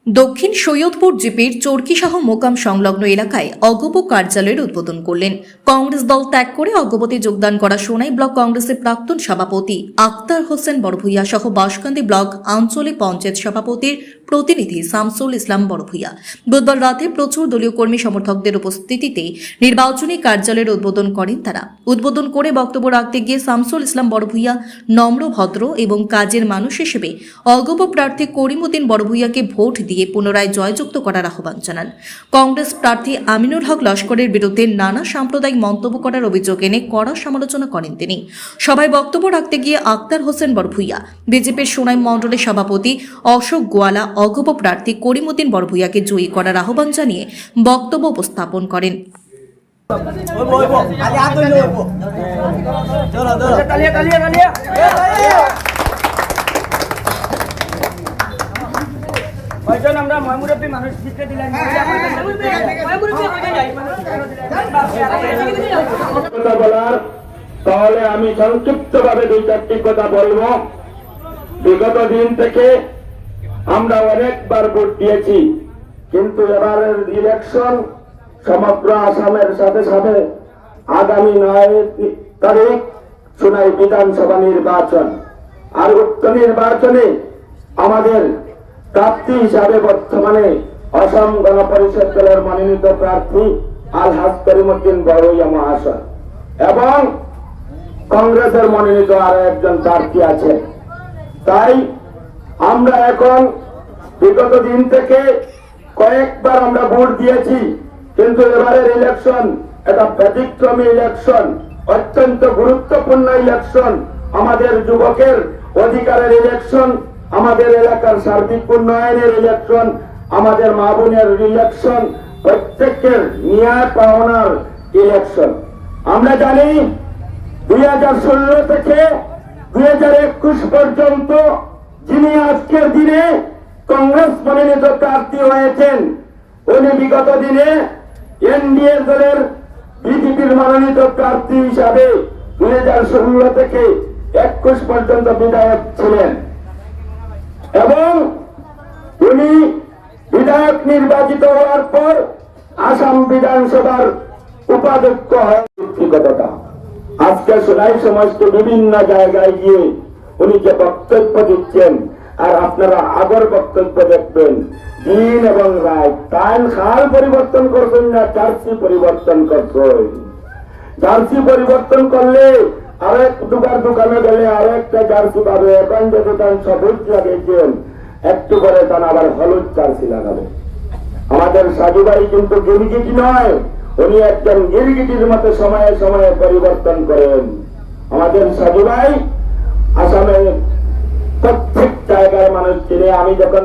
দক্ষিণ সৈয়দপুর জিপির চরকিসহ মোকাম সংলগ্ন এলাকায় অগপ কার্যালয়ের উদ্বোধন করলেন। কংগ্রেস দল ত্যাগ করে অগপতে যোগদান করা সোনাই ব্লক কংগ্রেসের প্রাক্তন সভাপতি আক্তার হোসেন বড়ভূইয়া সহ বাঁশকান্দি ব্লক আঞ্চলিক পঞ্চায়েত সভাপতির প্রতিনিধি শামসুল ইসলাম বড়ভূইয়া বুধবার রাতে প্রচুর দলীয় কর্মী সমর্থকদের উপস্থিতিতে নির্বাচনী কার্যালয়ের উদ্বোধন করেন তারা। উদ্বোধন করে বক্তব্য রাখতে গিয়ে শামসুল ইসলাম বড়ভূইয়া নম্র ভদ্র এবং কাজের মানুষ হিসেবে অগপ প্রার্থী করিমউদ্দিন বড়ভূইয়াকে ভোট দিয়ে পুনরায় জয়যুক্ত করার আহ্বান জানান। কংগ্রেস প্রার্থী আমিনুল হক লস্করের বিরুদ্ধে নানা সাম্প্রদায়িক মন্তব্য করার অভিযোগ এনে কড়া সমালোচনা করেন তিনি। সভায় বক্তব্য রাখতে গিয়ে আক্তার হোসেন বড়ভূইয়া, বিজেপির সোনাই মণ্ডলের সভাপতি অশোক গোয়ালা অগপ প্রার্থী করিমউদ্দিন বড়ভূইয়াকে জয়ী করার আহ্বান জানিয়ে বক্তব্য উপস্থাপন করেন। তাহলে আমি সংক্ষিপ্তভাবে দুই চারটি কথা বলবো। বিগত দিন থেকে আমরা অনেকবার ভোট দিয়েছি, কিন্তু এবারের ইলেকশন সমগ্র আসামের সাথে সাথে আগামী 9 তারিখ সোনাই বিধানসভা নির্বাচন। আর উক্ত নির্বাচনে আমাদের প্রার্থী হিসাবে বর্তমানে অসম গণ পরিষদ দলের মনোনীত প্রার্থী আলহাজ করিমউদ্দিন বড়ভূইয়া মহাশয় এবং কংগ্রেসের মনোনীত আরো একজন প্রার্থী আছে। তাই আমরা এখন বিগত দিন থেকে কয়েকবার আমরা ভোট দিয়েছি, কিন্তু এবারের ইলেকশন এটা ব্যতিক্রমী ইলেকশন, অত্যন্ত গুরুত্বপূর্ণ ইলেকশন, আমাদের যুবকের অধিকারের ইলেকশন, আমাদের এলাকার সার্বিক উন্নয়নের ইলেকশন, আমাদের মা বোনের ইলেকশন, প্রত্যেকের ন্যায় পাওনার ইলেকশন। আমরা জানি 2016 থেকে 2021 পর্যন্ত যিনি আজকের দিনে কংগ্রেস মনোনীত প্রার্থী হয়েছেন, উনি বিগত দিনে এনডিএ দলের বিজেপির মনোনীত প্রার্থী হিসাবে 2016 থেকে 21 পর্যন্ত বিধায়ক ছিলেন এবং উনি বিধায়ক নির্বাচিত হওয়ার পর আসাম বিধানসভার উপাধ্যক্ষ হয়। ব্যক্তিগতটা আজকে সোনাই সমস্ত বিভিন্ন জায়গায় গিয়ে উনি যে বক্তব্য দিচ্ছেন, আর আপনারা আগর বক্তব্য দেখবেন দিন এবং রাত টাইম খাল পরিবর্তন করছেন না, জার্সি পরিবর্তন করছেন। জার্সি পরিবর্তন করলে আরেক দোকানে গেলে আরেকটা জার্সি পাবে। এখন যদি তার সবুজ লাগিয়েছেন, একটু করে তার আবার হলুদ জার্সি লাগাবে। আমাদের সাধু ভাই কিন্তু গিরগিটি নয়, উনি একজন গিরগিটির মতো সময়ে সময়ে পরিবর্তন করেন। আমাদের সাধু ভাই আসামের প্রত্যেক জায়গায় মানুষ চিনে। আমি যখন